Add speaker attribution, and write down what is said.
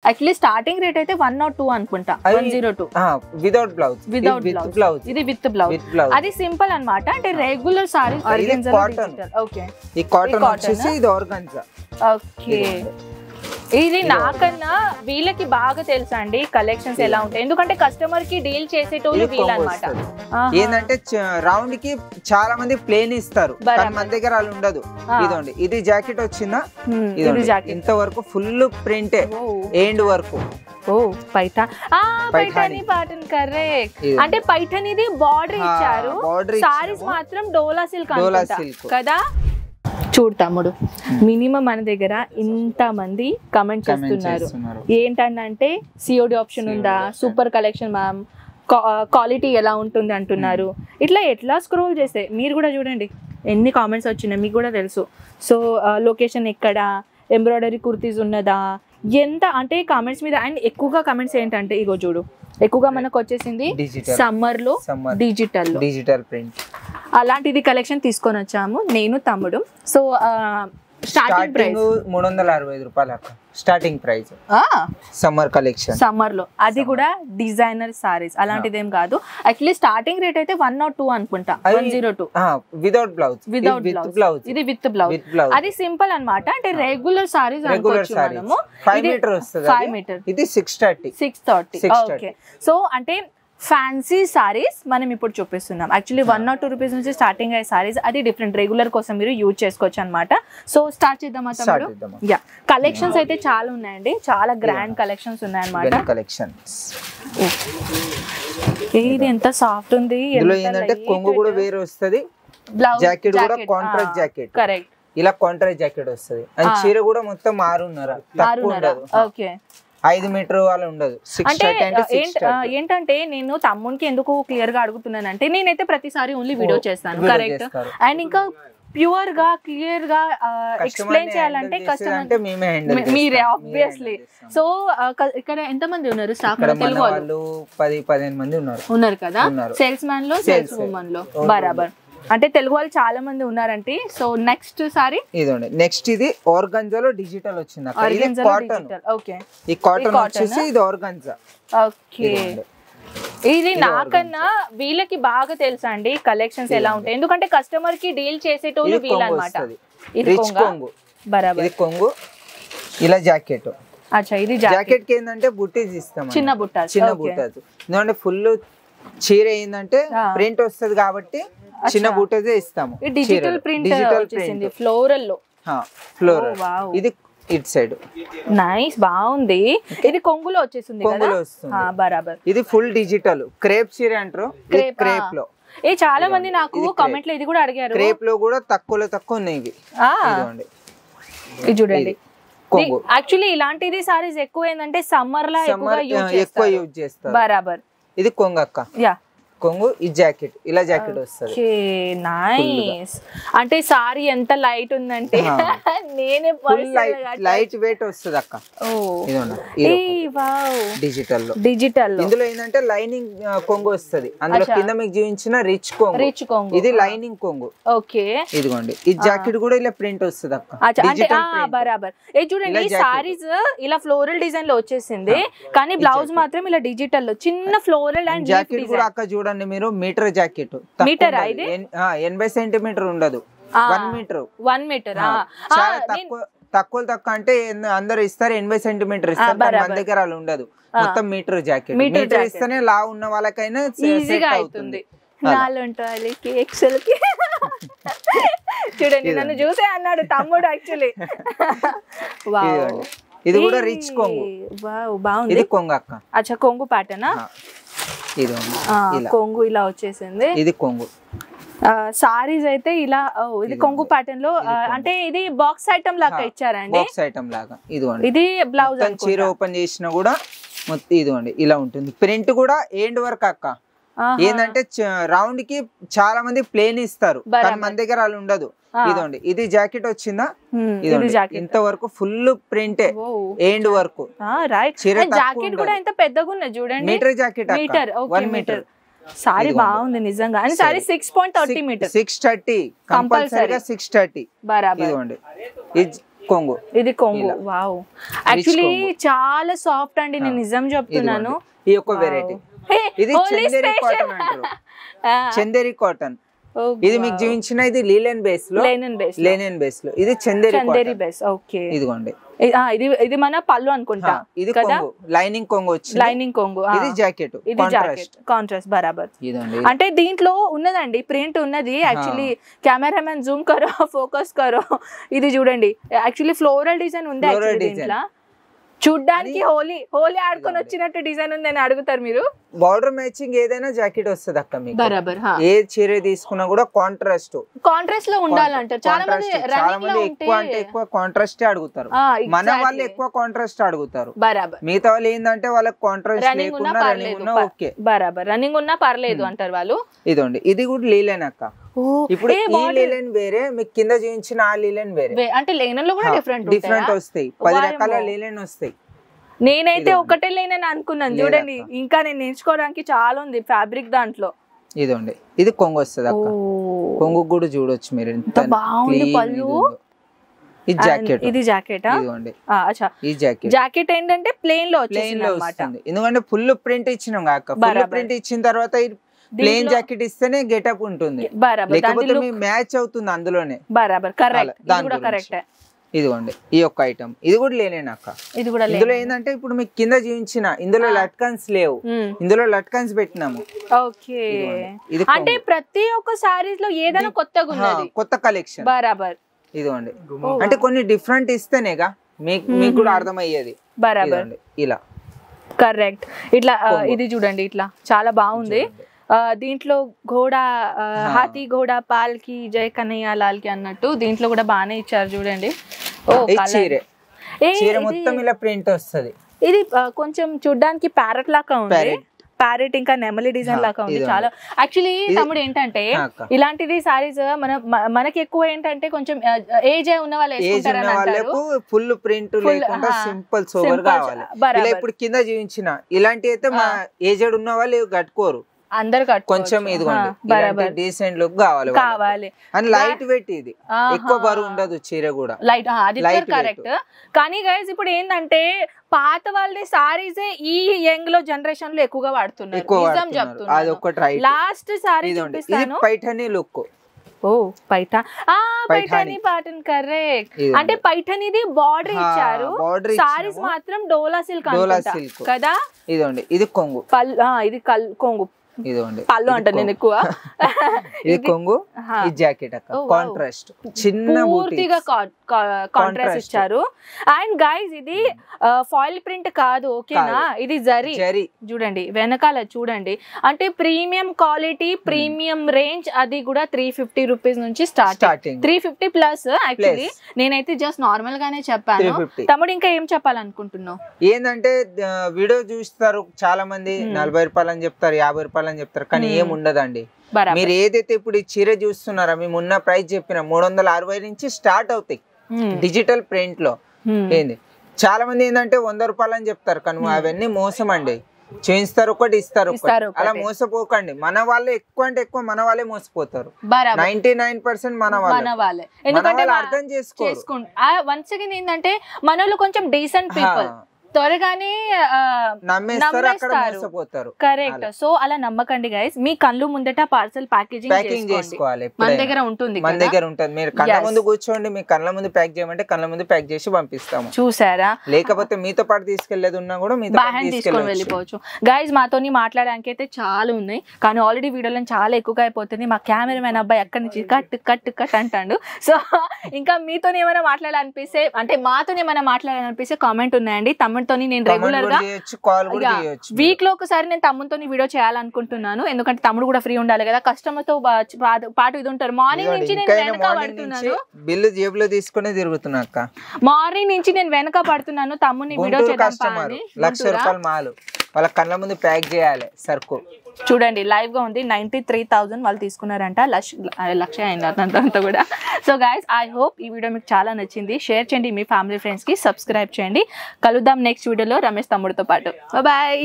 Speaker 1: Actually starting rate అయితే 102 అనుకుంటా, 102
Speaker 2: without blouse.
Speaker 1: Without blouse, ఇది విత్ బ్లౌజ్. అది సింపుల్ అన్నమాట. అంటే రెగ్యులర్ సారీస్ ఓకే,
Speaker 2: ఈ కాటన్ వచ్చేసి ఇది ఆర్గాన్జా.
Speaker 1: ఓకే, ఇది నాకన్నా వీళ్ళకి బాగా తెలుసా అండి కలెక్షన్స్ ఎలా ఉంటాయి, ఎందుకంటే కస్టమర్ కి డీల్ చేసేటోళ్ళు వీళ్ళు అన్నమాట.
Speaker 2: ఏంటంటే రౌండ్ కి చాలా మంది ప్లేన్ ఇస్తారు, కానీ మన దగ్గర అలా ఉండదు. ఇదండి, ఇది జాకెట్ వచ్చిందా, ఇంత వరకు ఫుల్ ప్రింటే ఎండ్ వరకు.
Speaker 1: ఓ పైఠానీ ప్యాటర్న్, కరెక్ట్. అంటే పైఠానీది బార్డర్ ఇచ్చారు, సారీస్ మాత్రం డోలా సిల్క్ కదా. చూడు తమ్ముడు, మినిమం మన దగ్గర ఇంత మంది కమెంట్ చేస్తున్నారు ఏంటంటే సిఓడి ఆప్షన్ ఉందా, సూపర్ కలెక్షన్ మ్యామ్, క్వాలిటీ ఎలా ఉంటుంది అంటున్నారు. ఎట్లా స్క్రోల్ చేస్తే మీరు కూడా చూడండి ఎన్ని కామెంట్స్ వచ్చినాయి, మీకు కూడా తెలుసు. సో లొకేషన్ ఎక్కడ, ఎంబ్రాయిడరీ కుర్తీస్ ఉన్నదా, ఎంత అంటే కామెంట్స్ మీద. అండ్ ఎక్కువగా కామెంట్స్ ఏంటంటే ఇగో చూడు, ఎక్కువగా మనకు వచ్చేసింది సమ్మర్ లో డిజిటల్
Speaker 2: ప్రింట్,
Speaker 1: అలాంటిది కలెక్షన్ తీసుకొని వచ్చాము నేను తమ్ముడు. సో స్టార్టింగ్ ప్రైస్
Speaker 2: 365 రూపాయలు అక్క, starting price summer collection.
Speaker 1: Summer లో అది కూడా డిజైనర్ సారీస్, అలాంటిది ఏం కాదు. యాక్చువల్లీ స్టార్టింగ్ రేట్ అయితే 102 అనుకుంటా, 102
Speaker 2: వితౌట్ బ్లౌజ్.
Speaker 1: ఇది విత్ బ్లౌజ్. అది సింపుల్ అన్నమాట. అంటే రెగ్యులర్ సారీస్ అనుకోవచ్చు మనము.
Speaker 2: 5 మీటర్ వస్తుంది,
Speaker 1: 5 మీటర్.
Speaker 2: ఇది 630.
Speaker 1: ఓకే, సో అంటే ఫ్యాన్సీ సారీస్ మనం ఇప్పుడు చూపిస్తున్నాం. యాక్చువల్లీ 102 రూపీస్ నుంచి స్టార్టింగ్ అయ్యే సారీస్, అది డిఫరెంట్ రెగ్యులర్ కోసం మీరు యూజ్ చేసుకోవచ్చు అనమాట. సో స్టార్ట్ చేద్దామా తమ్ముడు? యా, కలెక్షన్స్ అయితే చాలా ఉన్నాయండి, చాలా గ్రాండ్ కలెక్షన్స్ ఉన్నాయన్నమాట. ఇది ఎంత సాఫ్ట్ ఉంది,
Speaker 2: కొంగు కూడా వేరే వస్తుంది, జాకెట్ కూడా కాంట్రాస్ట్ జాకెట్.
Speaker 1: కరెక్ట్,
Speaker 2: ఇలా కాంట్రాస్ట్ జాకెట్ వస్తుంది. అండ్ చీర కూడా మొత్తం 6.5. ఓకే, 5 మీటర్ అలా ఉండదు.
Speaker 1: ఏంటంటే నేను తమ్మునికి ఎందుకు క్లియర్ గా అడుగుతున్నానంటే, నేనైతే ప్రతిసారి ఓన్లీ వీడియో చేస్తాను, కరెక్ట్. అండ్ ఇంకా ప్యూర్ గా క్లియర్ గా ఎక్స్ప్లెయిన్ చేయాలంటే కస్టమర్ మీరే ఆబ్వియస్లీ. సో ఇక్కడ ఎంత మంది ఉన్నారు స్టాఫ్? తెలుగు వాళ్ళు
Speaker 2: 10-15 మంది
Speaker 1: ఉన్నారు కదా, సేల్స్ మ్యాన్ లో సేల్స్ ఉమెన్ లో బరాబర్. అంటే తెలుగు వాళ్ళు చాలా మంది ఉన్నారంటే. సో నెక్స్ట్ సారీ
Speaker 2: ఇదండి, నెక్స్ట్ ఇది ఆర్గాన్జాలో డిజిటల్ వచ్చింది. ఓకే, ఈ కాటన్ వచ్చేసి ఇది ఆర్గాన్జా.
Speaker 1: ఓకే, ఇది నాకన్నా వీళ్ళకి బాగా తెలుసా అండి కలెక్షన్స్ ఎలా ఉంటాయి, ఎందుకంటే కస్టమర్ కి డీల్ చేసేటోళ్ళు వీళ్ళు అన్నమాట. ఇది కొంగు బరాబర్,
Speaker 2: ఇది కొంగు. ఇలా జాకెట్,
Speaker 1: అచ్చా ఇది
Speaker 2: జాకెట్ కి ఏంటంటే బుట్టీస్ ఇస్తాం,
Speaker 1: చిన్న బుట్ట.
Speaker 2: ఎందుకంటే ఫుల్ చీర ఏంటంటే ప్రింట్ వస్తుంది కాబట్టి చిన్న బూటదే ఇస్తాము.
Speaker 1: డిజిటల్ ప్రింట్ వచ్చేసింది ఫ్లోరల్ లో.
Speaker 2: ఇది ఇట్ సైడ్
Speaker 1: నైస్, బాగుంది. ఇది కొంగులో వచ్చేసింది కదా బరాబర్.
Speaker 2: ఇది ఫుల్ డిజిటల్ క్రేప్ చీర అంటారు. క్రేప్ లో
Speaker 1: చాలా మంది నాకు కామెంట్ లో ఇది కూడా అడిగారు.
Speaker 2: క్రేప్ లో కూడా తక్కువ ఉన్నాయి ఇవి.
Speaker 1: ఇది చూడండి, యాక్చువల్లీ ఇలాంటిది సారీస్ ఎక్కువ ఏంటంటే సమ్మర్ లా ఎక్కువ యూజ్ చేస్తారు బరాబర్.
Speaker 2: ఇది కొంగు అక్క, కొంగు. ఈ జాకెట్ ఇలా జాకెట్ వస్తుంది.
Speaker 1: నైస్. అంటే సారీ ఎంత లైట్ ఉందంటే నేనే
Speaker 2: లైట్ వెయిట్ వస్తుంది అక్క. డిజిటల్
Speaker 1: లో
Speaker 2: ఇందులో ఏంటంటే లైనింగ్ కొంగు వస్తుంది. అందులో కింద మీకు చూపించిన రిచ్ కొంగు, ఇది లైనింగ్ కొంగు.
Speaker 1: ఓకే,
Speaker 2: ఇదిగోండి. ఈ జాకెట్ కూడా ఇలా ప్రింట్ వస్తుంది అక్క,
Speaker 1: బరాబర్. చూడండి సారీస్ ఇలా ఫ్లోరల్ డిజైన్ లో వచ్చేసింది, కానీ బ్లౌజ్ మాత్రం ఇలా డిజిటల్ లో చిన్న ఫ్లోరల్ అండ్
Speaker 2: జాకెట్ కూడా అక్క చూడండి మీరు. మీటర్ జాకెట్,
Speaker 1: మీటర్
Speaker 2: 80 సెంటీమీటర్ ఉండదు, 1 మీటర్. తక్కువ అంటే అందరు ఇస్తారు 80 సెంటీమీటర్ ఇస్తారు, మన దగ్గర అలా ఉండదు. మొత్తం మీటర్ జాకెట్. మీటర్ ఇస్తేనే లా ఉన్న వాళ్ళకైనా
Speaker 1: ఈజీగా అవుతుంది. చూడండి, నన్ను చూసే అన్నాడు తమ్ముడు. యాక్చువల్లీ
Speaker 2: ఇది కూడా రిచ్ కొంగు,
Speaker 1: బాగుంది.
Speaker 2: ఇది కొంగు అక్క.
Speaker 1: అచ్చా, కొంగు ప్యాటర్న్. కొంగు ఇలా వచ్చేసింది,
Speaker 2: ఇది కొంగు.
Speaker 1: సారీస్ అయితే ఇలా, ఇది కొంగు ప్యాటర్న్ లో. అంటే ఇది బాక్స్ ఐటమ్ లాగా ఇచ్చారండి,
Speaker 2: బాక్స్ ఐటమ్ లాగా.
Speaker 1: ఇది బ్లౌజ్.
Speaker 2: చీర ఓపెన్ చేసినా కూడా మొత్తం ఇదిగోండి ఇలా ఉంటుంది. ప్రింట్ కూడా ఎండ్ వరకు అక్క. ఏంటంటే రౌండ్ కి చాలా మంది ప్లేన్ ఇస్తారు, కానీ మన దగ్గర అలా ఉండదు. ఇదండి, ఇది జాకెట్ వచ్చిందా, ఇంత వరకు ఫుల్ ప్రింటే ఎండ్ వరకు.
Speaker 1: జాకెట్ కూడా ఎంత పెద్దగా ఉన్నది చూడండి,
Speaker 2: మీటర్ జాకెట్,
Speaker 1: 1 మీటర్. సారీ బాగుంది నిజంగా. అండ్ సారీ 6.30 మీటర్,
Speaker 2: 630 కంపల్సరీగా 630
Speaker 1: బరాబర్.
Speaker 2: ఇదిగోండి, కొంగు.
Speaker 1: ఇది కొంగు. వావ్, యాక్చువల్లీ చాలా సాఫ్ట్ అండి, నేను నిజం చెప్తున్నాను.
Speaker 2: ఈ ఒక వెరైటీ ఇది చందేరి కాటన్ అంటారు. చందేరి కాటన్ ఇది మీకు చూపించిన ఇది లీలెన్ బేస్ లో, లెనిన్ బేస్ లో ఇది చందేరి బేస్. ఓకే, ఇదిగోండి.
Speaker 1: ఇది మన పళ్ళు అనుకుంటా.
Speaker 2: ఇది కొంగు, లైనింగ్ కొంగు వచ్చింది.
Speaker 1: లైనింగ్ కొంగు.
Speaker 2: ఇది జాకెట్,
Speaker 1: ఇది జాకెట్ కాంట్రాస్ట్ బరాబర్. అంటే దీంట్లో ఉన్నదండి ప్రింట్ ఉన్నది. యాక్చువల్లీ కెమెరామెన్ జూమ్ కరో, ఫోకస్ కరో. ఇది చూడండి, యాక్చువల్లీ ఫ్లోరల్ డిజైన్ ఉంది దీంట్లో. చూడ్డానికి హోలీ ఆడుకొని వచ్చినట్టు డిజైన్ ఉంది అని అడుగుతారు మీరు.
Speaker 2: బార్డర్ మ్యాచింగ్ ఏదైనా జాకెట్ వస్తుంది అక్క మీకు. బరాబర్. ఏ చీర తీసుకున్నా కూడా కాంట్రాస్ట్
Speaker 1: లో ఉండాలంటారు చాలా మంది.
Speaker 2: ఎక్కువ అంటే ఎక్కువ కాంట్రాస్ట్ అడుగుతారు. మన వాళ్ళు ఎక్కువ కాంట్రాస్ట్ అడుగుతారు.
Speaker 1: బరాబర్.
Speaker 2: మిగతా వాళ్ళు ఏంటంటే వాళ్ళకి కాంట్రాస్ట్ లేకున్నా రన్నింగ్ ఉన్నా ఓకే.
Speaker 1: బరాబర్, రన్నింగ్ ఉన్నా పర్లేదు అంటారు వాళ్ళు.
Speaker 2: ఇదండి, ఇది కూడా లీలెన్ అక్క. ఇప్పుడు ఈ లీలెన్ వేరే, మీకు కింద చూపించిన ఆ లీలెన్ వేరే.
Speaker 1: అంటే లేనెన్ లో కూడా
Speaker 2: డిఫరెంట్ వస్తాయి. 10 రకాల లీలెన్ వస్తాయి.
Speaker 1: నేనైతే ఒకటే లేనని అనుకున్నాను. చూడండి, ఇంకా నేను నేర్చుకోవడానికి చాలా ఉంది ఫ్యాబ్రిక్ దాంట్లో.
Speaker 2: ఇదండి, ఇది కొంగు వస్తుంది అక్క. కొంగు కూడా చూడొచ్చు మీరు, ఎంత
Speaker 1: బాగుంది పళ్ళు.
Speaker 2: ఇది జాకెట్.
Speaker 1: ఇది జాకెటా?
Speaker 2: ఇదిగోండి.
Speaker 1: అచ్చా,
Speaker 2: ఈ జాకెట్.
Speaker 1: జాకెట్ ఏంటంటే ప్లేన్ లో వస్తుంది.
Speaker 2: ఎందుకంటే ఫుల్ ప్రింట్ ఇచ్చినాం కాక. ఫుల్ ప్రింట్ ఇచ్చిన తర్వాత ప్లేన్ జాకెట్ ఇస్తేనే గెటప్ ఉంటుంది, లేకపోతే మ్యాచ్ అవుతుంది అందులోనే.
Speaker 1: బరాబర్, కరెక్ట్.
Speaker 2: ఇదిగోండి, ఈ ఒక్క ఐటమ్. ఇది కూడా లేనేనా అక్క.
Speaker 1: ఇది కూడా
Speaker 2: ఇందులో ఏంటంటే ఇప్పుడు మీకు కింద చూపించిన ఇందులో లట్కన్స్ లేవు, ఇందులో లట్కన్స్ పెట్టినాము.
Speaker 1: ఓకే, అంటే ప్రతి ఒక్క సారీస్ లో ఏదైనా కొత్తగా ఉన్నది,
Speaker 2: కొత్త కలెక్షన్.
Speaker 1: బరాబర్.
Speaker 2: ఇదిగోండి, అంటే కొన్ని డిఫరెంట్ ఇస్తేనేగా మీకు కూడా అర్థమయ్యేది.
Speaker 1: బరాబర్,
Speaker 2: ఇలా
Speaker 1: కరెక్ట్. ఇట్లా ఇది చూడండి, ఇట్లా చాలా బాగుంది. దీంట్లో ఘోడా, హాతీ ఘోడా పాల్కి జై కన్నయ్య లాల్కి అన్నట్టు దీంట్లో కూడా బాగానే ఇచ్చారు చూడండి.
Speaker 2: మొత్తం ఇలా ప్రింట్ వస్తుంది.
Speaker 1: ఇది కొంచెం చూడ్డానికి ప్యారెట్ లాగా ఉంది. ప్యారెట్ ఇంకా నెమలి డిజైన్ లాగా ఉంది చాలా. యాక్చువల్లీ తమ్ముడు ఏంటంటే ఇలాంటిది సారీస్ మనకి ఎక్కువ ఏంటంటే కొంచెం ఏజ్ ఉన్న వాళ్ళు వేసుకుంటారు.
Speaker 2: ఫుల్ ప్రింట్ లేకుండా సింపుల్ సోబర్ కావాలి. ఇప్పుడు కింద చూపించిన ఇలాంటి అయితే మా ఏజ్డ్ ఉన్న వాళ్ళు కట్టుకోరు,
Speaker 1: అందరు
Speaker 2: కొంచెం డీసెంట్ లుక్ కావాలి. అండ్ లైట్ వెయిట్, ఇది ఎక్కువ బరువు ఉండదు చీర కూడా.
Speaker 1: లైట్, అది కరెక్ట్. కానీ గైస్ ఇప్పుడు ఏంటంటే పాత వాళ్ళ సారీస్ ఈ యంగ్ లో జనరేషన్ లో ఎక్కువగా వాడుతున్నారు. నిజం చెప్తున్నారు. లాస్ట్ సారీ చూపిస్తాను,
Speaker 2: పైఠానీ లుక్.
Speaker 1: ఓ పైఠానీ పాటన్, కరెక్ట్. అంటే పైఠానీది బార్డర్ ఇచ్చారు, సారీస్ మాత్రం డోలా సిల్క్ కదా.
Speaker 2: ఇదండి, ఇది కొంగు.
Speaker 1: ఇది కొంగు.
Speaker 2: ఇదిగోండి,
Speaker 1: పళ్ళు అంట నేను ఎక్కువ.
Speaker 2: ఇది కొంగు, ఈ జాకెట్ అక్క. కాంట్రాస్ట్, చిన్న
Speaker 1: పూర్తిగా కాంట్రాస్ట్ ఇచ్చారు. అండ్ గైస్ ఇది ఫాయిల్ ప్రింట్ కాదు, ఓకేనా. ఇది జరీ. చూడండి వెనకాల చూడండి, అంటే ప్రీమియం క్వాలిటీ, ప్రీమియం రేంజ్. అది కూడా 350 రూపీస్ నుంచి స్టార్టింగ్. 350 ప్లస్. యాక్చువల్లీ నేనైతే జస్ట్ నార్మల్ గానే చెప్పాను. తమ్ముడు ఇంకా ఏం చెప్పాలనుకుంటున్నావు?
Speaker 2: ఏంటంటే వీడియో చూస్తారు చాలా మంది, 40 రూపాయలు అని చెప్తారు, 50 రూపాయలు అని చెప్తారు, కానీ ఏం ఉండదండి. మీరు ఏదైతే ఇప్పుడు ఈ చీర చూస్తున్నారా, మేము ఉన్న ప్రైస్ చెప్పిన 360 నుంచి స్టార్ట్ అవుతాయి డిజిటల్ ప్రింట్ లో. ఏంది చాలా మంది ఏంటంటే 100 రూపాయలు అని చెప్తారు, కానీ అవన్నీ మోసం అండి. చేయిస్తారు ఒకటి, ఇస్తారు ఒకటి. అలా మోసపోకండి. మన వాళ్ళే ఎక్కువ అంటే ఎక్కువ మన వాళ్ళే మోసపోతారు. 99% మన వాళ్ళే. అర్థం చేసుకోండి.
Speaker 1: వన్స్ అగైన్ ఏంటంటే మన వాళ్ళు కొంచెం డీసెంట్ పీపుల్, త్వరగానే నమ్మేస్తారు. కరెక్ట్. సో అలా నమ్మకండి గైస్. మీ కళ్ళు ముందట పార్సల్ ప్యాకింగ్ చేసుకోవాలి. మన దగ్గర ఉంటుంది,
Speaker 2: మీరు కళ్ళ ముందు కూర్చోండి, మీ కళ్ళ ముందు ప్యాక్ చేయమంటే కళ్ళ ముందు ప్యాక్ చేసి పంపిస్తాము.
Speaker 1: చూసారా?
Speaker 2: లేకపోతే మీతో పాటు తీసుకెళ్లేది ఉన్నా కూడా మీతో
Speaker 1: తీసుకొని వెళ్ళిపోవచ్చు. గైస్ మాతోని మాట్లాడడానికి అయితే చాలా ఉన్నాయి, కానీ ఆల్రెడీ వీడియోలో చాలా ఎక్కువగా అయిపోతుంది. మా కెమెరామెన్ అబ్బాయి అక్కడి నుంచి కట్ కట్ కట్ అంటాడు. సో ఇంకా మీతో ఏమైనా మాట్లాడాలనిపిస్తే, అంటే మాతో ఏమైనా మాట్లాడాలనిపిస్తే కామెంట్ ఉన్నాయండి. తమ్ముడితో నేను రెగ్యులర్ గా వీక్ లో ఒకసారి నేను తమ్ముడితో వీడియో చేయాలనుకుంటున్నాను. ఎందుకంటే తమ్ముడు కూడా ఫ్రీ ఉండాలి కదా, కస్టమర్ తో పాటు ఇది ఉంటారు. మార్నింగ్ నుంచి నేను వెనక పడుతున్నాను,
Speaker 2: బిల్లు జేబులో తీసుకుని తిరుగుతున్నా అక్క.
Speaker 1: మార్నింగ్ నుంచి నేను వెనక పడుతున్నాను తమ్ముడిని వీడియో చేద్దాం.
Speaker 2: 1,00,000 రూపాయలు మాలు వాళ్ళ కళ్ళ ముందు ప్యాక్ చేయాలి సరుకు.
Speaker 1: చూడండి లైవ్ గా ఉంది. 93,000 వాళ్ళు తీసుకున్నారంట. 1,00,000 అయింది అదంతా కూడా. సో గైస్ ఐ హోప్ ఈ వీడియో మీకు చాలా నచ్చింది. షేర్ చేయండి మీ ఫ్యామిలీ ఫ్రెండ్స్ కి, సబ్స్క్రైబ్ చేయండి. కలుద్దాం నెక్స్ట్ వీడియోలో రమేష్ తమ్ముడితో పాటు. బాయ్.